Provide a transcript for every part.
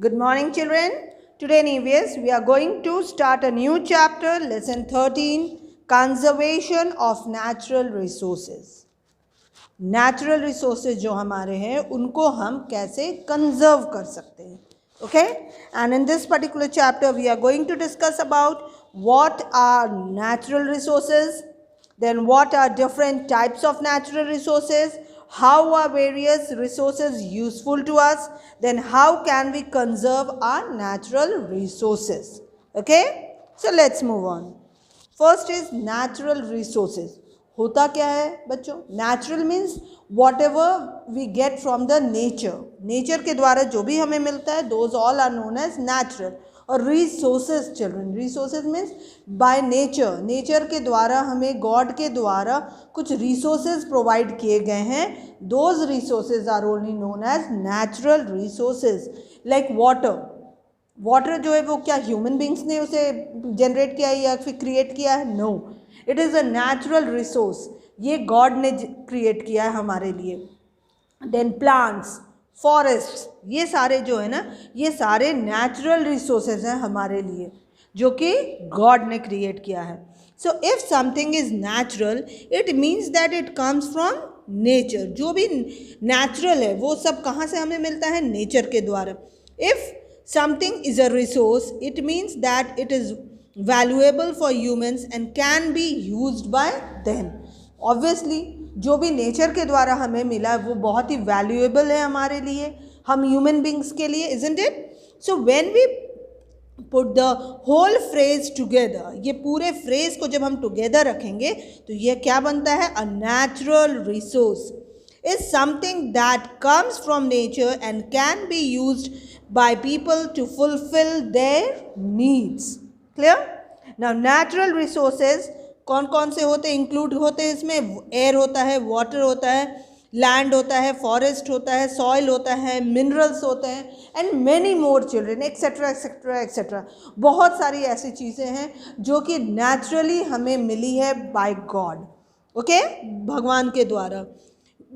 Good morning, children. Today in EVS, we are going to start a new chapter, lesson 13, conservation of natural resources. Natural resources जो हमारे हैं उनको हम कैसे conserve कर सकते हैं. Okay? And in this particular chapter, we are going to discuss about what are natural resources, then what are different types of natural resources, how are various resources useful to us, then how can we conserve our natural resources. Okay, so let's move on. First is natural resources. होता क्या है बच्चों? Natural means whatever we get from the nature. Nature के द्वारा जो भी हमें मिलता है, those all are known as natural. और resources children, resources means by nature. Nature के द्वारा हमें God के द्वारा कुछ resources provide किए गए हैं. Those resources are only known as natural resources. Like water. Water जो है वो क्या ह्यूमन बींग्स ने उसे जनरेट किया है या फिर क्रिएट किया है? No, it is a natural resource. ये गॉड ने क्रिएट किया है हमारे लिए. देन प्लांट्स, फॉरेस्ट, ये सारे जो है ना, ये सारे नेचुरल रिसोर्सेज हैं हमारे लिए जो कि गॉड ने क्रिएट किया है. So if something is natural it means that it comes from nature. जो भी नेचुरल है वो सब कहाँ से हमें मिलता है? नेचर के द्वारा. If something is a resource, it means that it is valuable for humans and can be used by them. Obviously जो भी नेचर के द्वारा हमें मिला है वो बहुत ही वैल्यूएबल है हमारे लिए, हम ह्यूमन बींग्स के लिए, isn't it? So when we put the whole phrase together, ये पूरे फ्रेज को जब हम टुगेदर रखेंगे तो ये क्या बनता है? A natural resource is something that comes from nature and can be used by people to fulfill their needs. Clear? Now natural resources कौन कौन से होते हैं? इंक्लूड होते हैं इसमें एयर होता है, वाटर होता है, लैंड होता है, फॉरेस्ट होता है, सॉइल होता है, मिनरल्स होते हैं and many more children, etcetera etcetera etcetera. बहुत सारी ऐसी चीज़ें हैं जो कि नेचुरली हमें मिली है बाय गॉड. ओके, भगवान के द्वारा.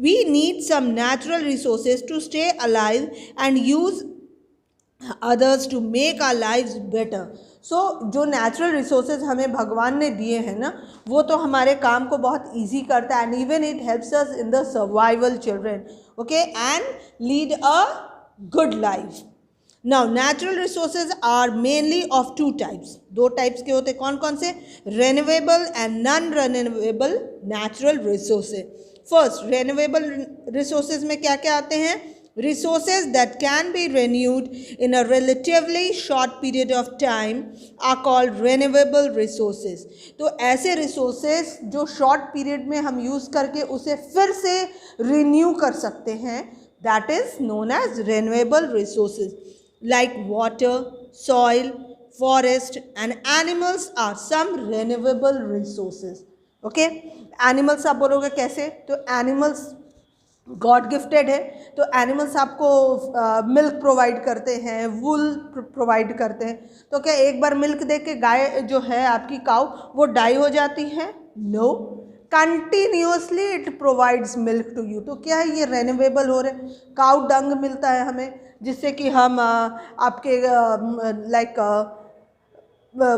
We need some natural resources to stay alive and use others to make our lives better. So जो natural resources हमें भगवान ने दिए हैं ना, वो तो हमारे काम को बहुत easy करता है and even it helps us in the survival children. Okay, and lead a good life. Now natural resources are mainly of two types. दो types के होते हैं. कौन कौन से? Renewable and non-renewable natural resources. First, renewable resources में क्या क्या आते हैं? Resources that can be renewed in a relatively short period of time are called renewable resources. तो ऐसे resources जो short period में हम use करके उसे फिर से renew कर सकते हैं, that is known as renewable resources. Like water, soil, forest and animals are some renewable resources. Okay? Animals आप बोलोगे कैसे? तो animals गॉड गिफ्टेड है, तो एनिमल्स आपको मिल्क प्रोवाइड करते हैं, वूल प्रोवाइड करते हैं. तो क्या एक बार मिल्क दे के गाय जो है आपकी काऊ वो डाई हो जाती है? No, continuously it provides milk to you. तो क्या है? ये रेन्यूएबल हो रहे. काऊ डंग मिलता है हमें जिससे कि हम आपके like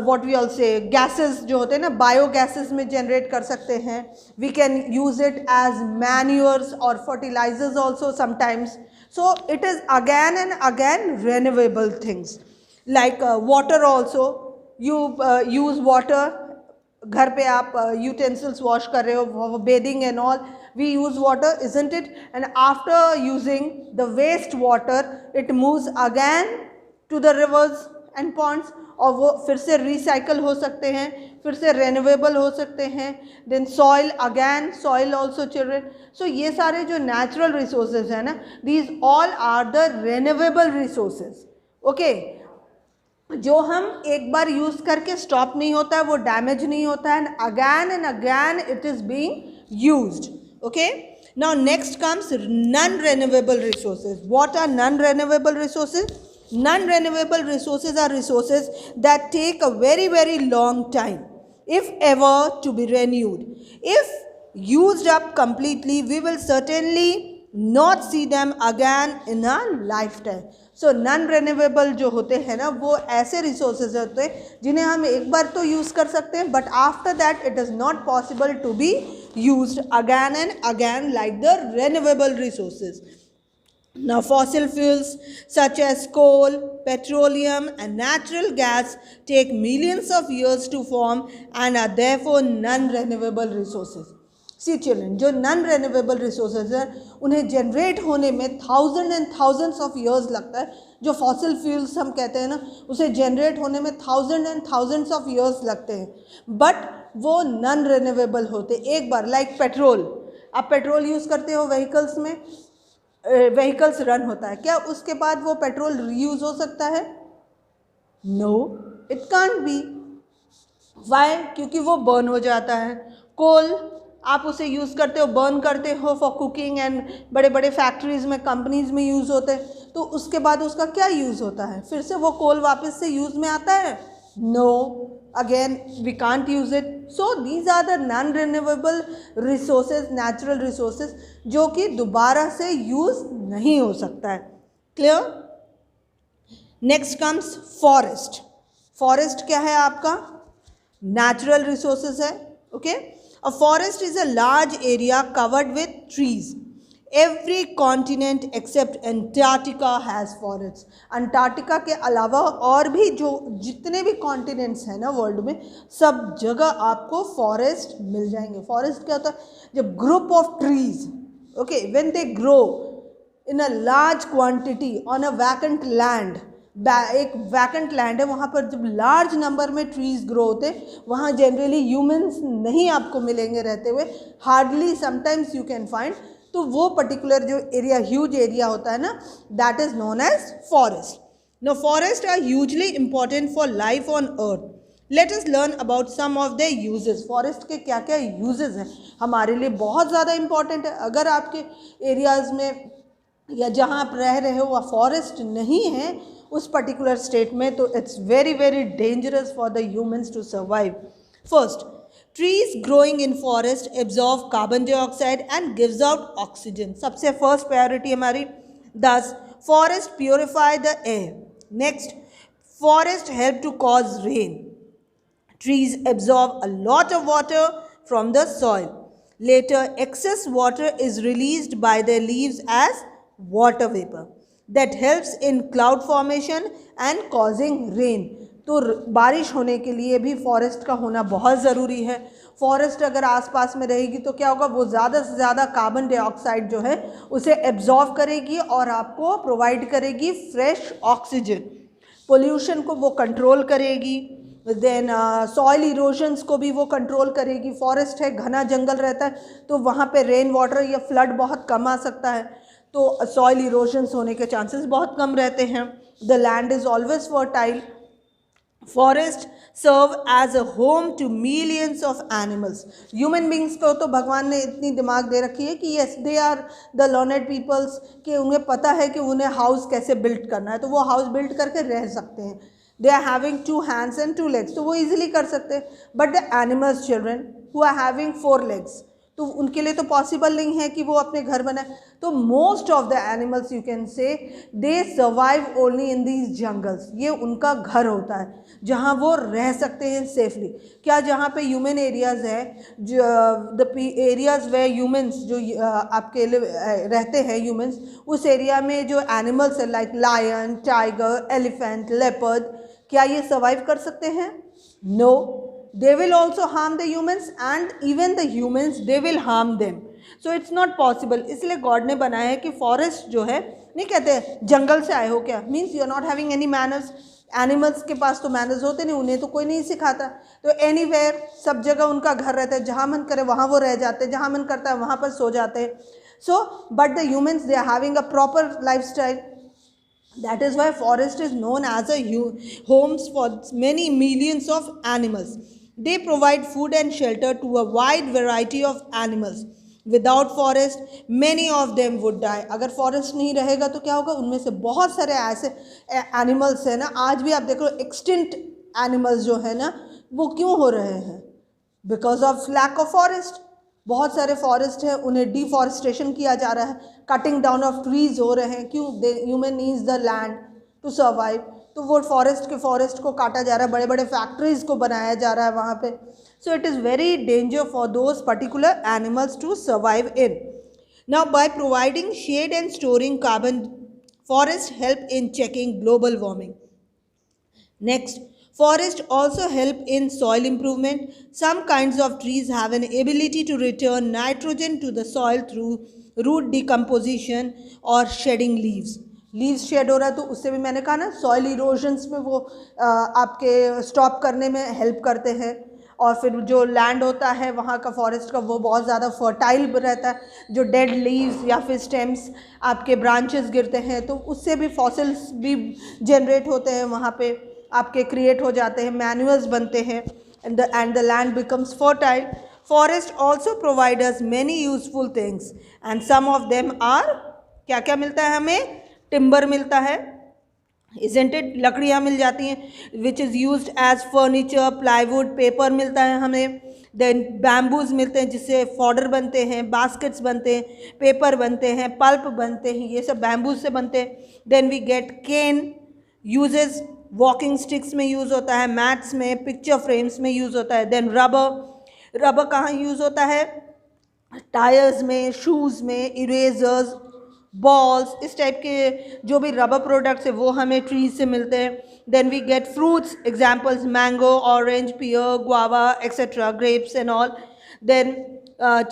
what we all say gases जो होते हैं ना, बायो गैसेस में जनरेट कर सकते हैं. We can use it as manures और fertilisers also sometimes. So it is again and again renewable things. Like water also, you use water. घर पे आप यूटेंसिल्स वॉश कर रहे हो, bathing and all, we use water, isn't it? And after using the waste water it moves again to the rivers and ponds और वो फिर से रिसाइकल हो सकते हैं, फिर से रेन्यूएबल हो सकते हैं. Then soil, again soil also children. So ये सारे जो नेचुरल रिसोर्सेज हैं ना, these all are the renewable resources. Okay, जो हम एक बार यूज़ करके स्टॉप नहीं होता है, वो डैमेज नहीं होता है and again it is being used. Okay, now next comes non renewable resources. What are non renewable resources? Non-renewable resources are resources that take a very long time, if ever, to be renewed. If used up completely, we will certainly not see them again in a lifetime. So non renewable जो होते हैं ना, वो ऐसे resources होते हैं जिन्हें हम एक बार तो यूज़ कर सकते हैं, but after that it is not possible to be used again and again like the renewable resources. Now, fossil fuels such as coal, petroleum, and natural gas take millions of years to form and are therefore non-renewable resources. See children, जो non-renewable resources हैं उन्हें generate होने में thousands and thousands of years लगता है. जो fossil fuels हम कहते हैं ना, उसे generate होने में thousands and thousands of years लगते हैं, but वो non-renewable होते. एक बार like पेट्रोल, आप पेट्रोल यूज़ करते हो व्हीकल्स में, व्हीकल्स रन होता है, क्या उसके बाद वो पेट्रोल रीयूज़ हो सकता है? No, it can't be. Why? क्योंकि वो बर्न हो जाता है. कोल आप उसे यूज़ करते हो, बर्न करते हो फॉर कुकिंग एंड बड़े बड़े फैक्ट्रीज़ में, कंपनीज़ में यूज़ होते हैं, तो उसके बाद उसका क्या यूज़ होता है? फिर से वो कोल वापस से यूज़ में आता है? No, again we can't use it. So these are the non renewable resources, natural resources जो कि दोबारा से यूज़ नहीं हो सकता है. Clear? Next comes forest. Forest क्या है आपका? नेचुरल रिसोर्सेज है. Okay, a forest is a large area covered with trees. Every continent except Antarctica has forest. Antarctica के अलावा और भी जो जितने भी कॉन्टिनेंट्स हैं ना वर्ल्ड में, सब जगह आपको फॉरेस्ट मिल जाएंगे. फॉरेस्ट क्या होता है? जब group of trees, okay, when they grow in a large quantity on a vacant land, एक वैकेंट लैंड है, वहाँ पर जब लार्ज नंबर में ट्रीज ग्रो होते, वहाँ जनरली ह्यूमन्स नहीं आपको मिलेंगे रहते हुए, hardly sometimes you can find. तो वो पर्टिकुलर जो एरिया, ह्यूज एरिया होता है ना, that is known as forest. No, forest are hugely important for life on earth. Let us learn about some of the uses. Forest के क्या क्या uses हैं हमारे लिए, बहुत ज़्यादा इंपॉर्टेंट है. अगर आपके एरियाज़ में या जहाँ आप रह रहे हो वह फॉरेस्ट नहीं है उस पर्टिकुलर स्टेट में, तो it's very very dangerous for the humans to survive. First, trees growing in forest absorb carbon dioxide and gives out oxygen. सबसे फर्स्ट प्रायोरिटी हमारी. thus forest purify the air. next, forest help to cause rain. trees absorb a lot of water from the soil. later excess water is released by their leaves as water vapor that helps in cloud formation and causing rain. तो बारिश होने के लिए भी forest का होना बहुत ज़रूरी है. फॉरेस्ट अगर आसपास में रहेगी तो क्या होगा? वो ज़्यादा से ज़्यादा कार्बन डाइऑक्साइड जो है उसे एब्जॉर्ब करेगी और आपको प्रोवाइड करेगी फ्रेश ऑक्सीजन. पोल्यूशन को वो कंट्रोल करेगी. देन सॉइल इरोजन्स को भी वो कंट्रोल करेगी. फॉरेस्ट है, घना जंगल रहता है, तो वहाँ पे रेन वाटर या फ्लड बहुत कम आ सकता है, तो सॉइल इरोजन्स होने के चांसेस बहुत कम रहते हैं. The land is always fertile. Forest serve as a home to millions of animals. Human beings को तो भगवान ने इतनी दिमाग दे रखी है कि yes, they are the learned peoples, कि उन्हें पता है कि उन्हें हाउस कैसे बिल्ड करना है, तो वो हाउस बिल्ड करके रह सकते हैं. They are having 2 hands and 2 legs, तो वो ईजिली कर सकते हैं. But the animals children who are having 4 legs, तो उनके लिए तो पॉसिबल नहीं है कि वो अपने घर बनाए. तो most of the animals you can से दे survive only in these jungles. ये उनका घर होता है जहाँ वो रह सकते हैं सेफली. क्या जहाँ पे ह्यूमन एरियाज़ है, द एरियाज़ वे ह्यूमन्स जो आपके रहते हैं ह्यूमन्स, उस एरिया में जो एनिमल्स है like lion, tiger, elephant, leopard, क्या ये सर्वाइव कर सकते हैं? No. They will also harm the humans and even the humans they will harm them. So it's not possible. इसलिए गॉड ने बनाया है कि फॉरेस्ट जो है, नहीं कहते जंगल से आए हो क्या, means you are not having any manners. Animals के पास तो मैनर्स होते नहीं, उन्हें तो कोई नहीं सिखाता. तो एनीवेयर, सब जगह उनका घर रहता है, जहाँ मन करे वहाँ वो रह जाते हैं, जहाँ मन करता है वहाँ पर सो जाते हैं. So but the humans they are having a proper life style. That is why forest is known as a homes for many millions of animals. They provide food and shelter to a wide variety of animals. Without forest, many of them would die. अगर forest नहीं रहेगा तो क्या होगा? उनमें से बहुत सारे ऐसे animals हैं ना, आज भी आप देख लो extinct animals जो है ना, वो क्यों हो रहे हैं? Because of lack of forest. बहुत सारे फॉरेस्ट हैं, उन्हें डिफॉरेस्टेशन किया जा रहा है, कटिंग डाउन ऑफ ट्रीज हो रहे हैं. क्यों? Human needs the land. To survive. तो वो फॉरेस्ट को काटा जा रहा है, बड़े बड़े फैक्ट्रीज को बनाया जा रहा है वहाँ पे। So it is very danger for those particular animals to survive in. Now by providing shade and storing carbon, forest help in checking global warming. Next, forests also help in soil improvement. Some kinds of trees have an ability to return nitrogen to the soil through root decomposition or shedding leaves. Leaves shed हो रहा है तो उससे भी मैंने कहा ना soil erosions में वो आपके स्टॉप करने में हेल्प करते हैं। और फिर जो लैंड होता है वहाँ का फॉरेस्ट का वो बहुत ज़्यादा फर्टाइल रहता है। जो डेड लीव्स या फिर स्टेम्स आपके ब्रांचेस गिरते हैं तो उससे भी फॉसिल्स भी जनरेट होते हैं, वहाँ पे आपके क्रिएट हो जाते हैं, मैन्यूअल्स बनते हैं, and the land becomes fertile. Forest also provide us many useful things and some of them are, क्या क्या मिलता है हमें? टिम्बर मिलता है, isn't it? लकड़ियाँ मिल जाती हैं which is used as furniture, plywood, paper मिलता है हमें, देन बैम्बूज मिलते हैं जिससे फॉडर बनते हैं, बास्केट्स बनते हैं, पेपर बनते हैं, पल्प बनते हैं, ये सब बैम्बूज से बनते हैं। Then we get cane, uses walking sticks में यूज़ होता है, मैट्स में, पिक्चर फ्रेम्स में यूज़ होता है। देन रबर कहाँ यूज़ होता है? टायर्स में, शूज़ में, इरेजर्स, बॉल्स, इस टाइप के जो भी रबर प्रोडक्ट्स है वो हमें ट्रीज से मिलते हैं। Then we get fruits, examples mango, orange, pear, guava etcetera, grapes and all. Then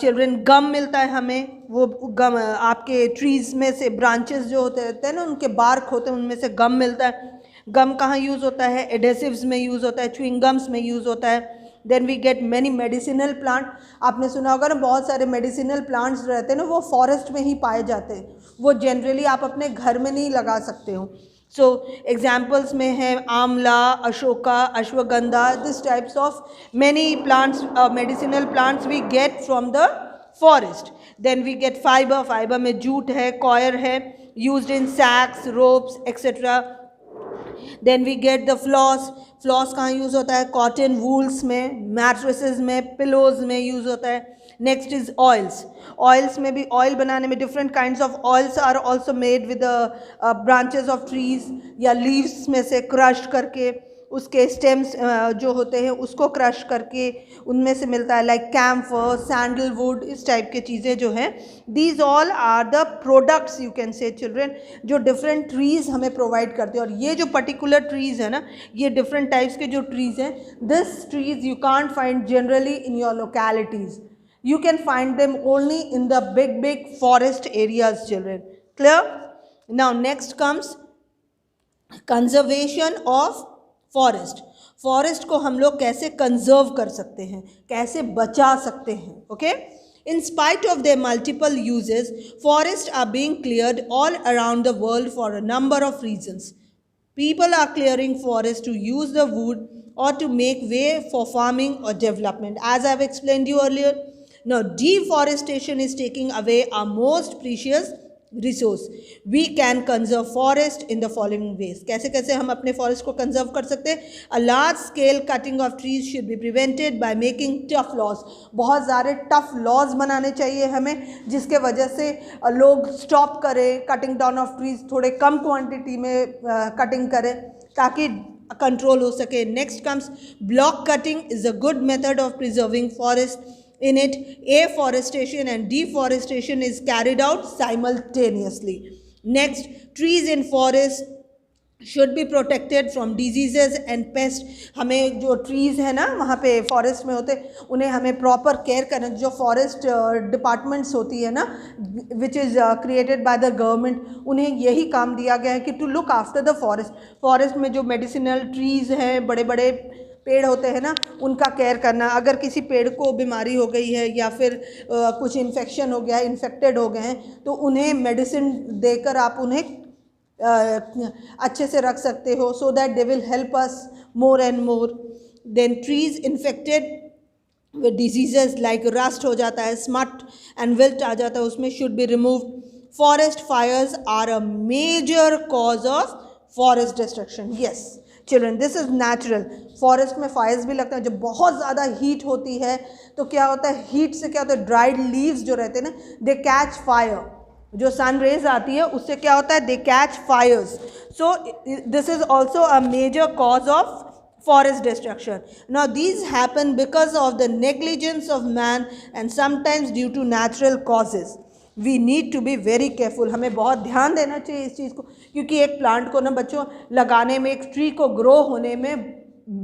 children gum मिलता है हमें, वो गम आपके ट्रीज में से ब्रांचेस जो होते रहते हैं ना, उनके बार्क होते हैं, उनमें से गम मिलता है। गम कहाँ यूज़ होता है? एडेसिव्स में यूज़ होता है, च्युइंग गम्स में यूज़ होता है। Then we get many medicinal plant, आपने सुना होगा ना बहुत सारे मेडिसिनल प्लांट्स रहते हैं ना वो फॉरेस्ट में ही पाए जाते हैं, वो जनरली आप अपने घर में नहीं लगा सकते हो। सो एग्जाम्पल्स में है amla, Ashoka, ashwagandha, this types of many plants, medicinal plants we get from the forest. Then we get fibre में जूट है, कॉयर है, used in sacks, ropes etcetera. Then we get the floss कहाँ यूज़ होता है? कॉटन, वूल्स में, mattresses में, pillows में use होता है। नेक्स्ट इज ऑयल्स में भी, ऑयल बनाने में different kinds of oils are also made with branches of trees या लीव्स में से क्रश करके, उसके स्टेम्स जो होते हैं उसको क्रश करके उनमें से मिलता है, लाइक कैम्फर, सैंडलवुड, इस टाइप के चीज़ें जो हैं, these all are the products you can say children जो डिफरेंट ट्रीज़ हमें प्रोवाइड करते हैं। और ये जो पर्टिकुलर ट्रीज़ है ना, ये डिफरेंट टाइप्स के जो ट्रीज़ हैं, this trees you can't find generally in your localities, you can find them only in the big forest areas children. Clear? Now next comes conservation of forest. Forest को हम लोग कैसे conserve कर सकते हैं, कैसे बचा सकते हैं? Okay, in spite of their multiple uses, forests are being cleared all around the world for a number of reasons. People are clearing forests to use the wood or to make way for farming or development, as I have explained you earlier. Now, deforestation is taking away our most precious resource. We can conserve forest in the following ways. कैसे कैसे हम अपने forest को conserve कर सकते हैं? A large scale cutting of trees should be prevented by making tough laws. बहुत सारे tough laws बनाने चाहिए हमें, जिसके वजह से लोग stop करें cutting down of trees, थोड़े कम quantity में cutting करें ताकि control हो सके. Next comes block cutting is a good method of preserving forest. In it, afforestation and deforestation is carried out simultaneously. Next, trees in forest should be protected from diseases and pests. हमें जो trees है ना वहाँ पे forest में होते, उन्हें हमें proper care करना, जो forest departments होती है ना, which is created by the government, उन्हें यही काम दिया गया है कि to look after the forest. forest में जो medicinal trees हैं, बड़े बड़े पेड़ होते हैं ना, उनका केयर करना। अगर किसी पेड़ को बीमारी हो गई है या फिर कुछ इन्फेक्शन हो गया है, इन्फेक्टेड हो गए हैं, तो उन्हें मेडिसिन देकर आप उन्हें अच्छे से रख सकते हो, so that they will help us more and more. Then trees infected with diseases like rust हो जाता है, स्मट एंड विल्ट आ जाता है, उसमें should be removed. Forest fires are a major cause of forest destruction. Yes children, this is natural. Forest में fires भी लगता है, जब बहुत ज़्यादा हीट होती है तो क्या होता है, हीट से क्या होता है, ड्राइड लीव्स जो रहते हैं ना, दे कैच फायर. जो सन रेज आती है उससे क्या होता है, they catch fires. So this is also a major cause of forest destruction. Now these happen because of the negligence of man and sometimes due to natural causes. We need to be very careful. हमें बहुत ध्यान देना चाहिए इस चीज़ को, क्योंकि एक plant को ना बच्चों लगाने में, एक ट्री को ग्रो होने में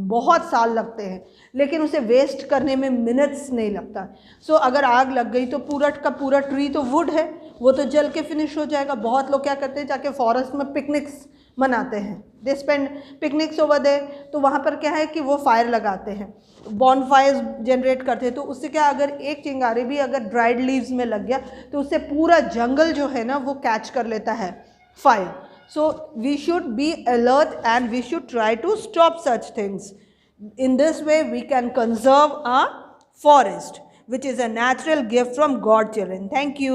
बहुत साल लगते हैं, लेकिन उसे वेस्ट करने में मिनट्स नहीं लगता. सो अगर आग लग गई तो पूरा का पूरा ट्री तो वुड है, वो तो जल के फिनिश हो जाएगा. बहुत लोग क्या करते हैं, जाके फॉरेस्ट में पिकनिक्स मनाते हैं, they spend picnics over there. तो वहाँ पर क्या है कि वो फायर लगाते हैं, बॉन फायर्स जनरेट करते हैं. तो उससे क्या, अगर एक चिंगारी भी अगर ड्राइड लीव्स में लग गया तो उससे पूरा जंगल जो है ना वो कैच कर लेता है fire. So we should be alert and we should try to stop such things. In this way we can conserve our forest, which is a natural gift from God children. Thank you.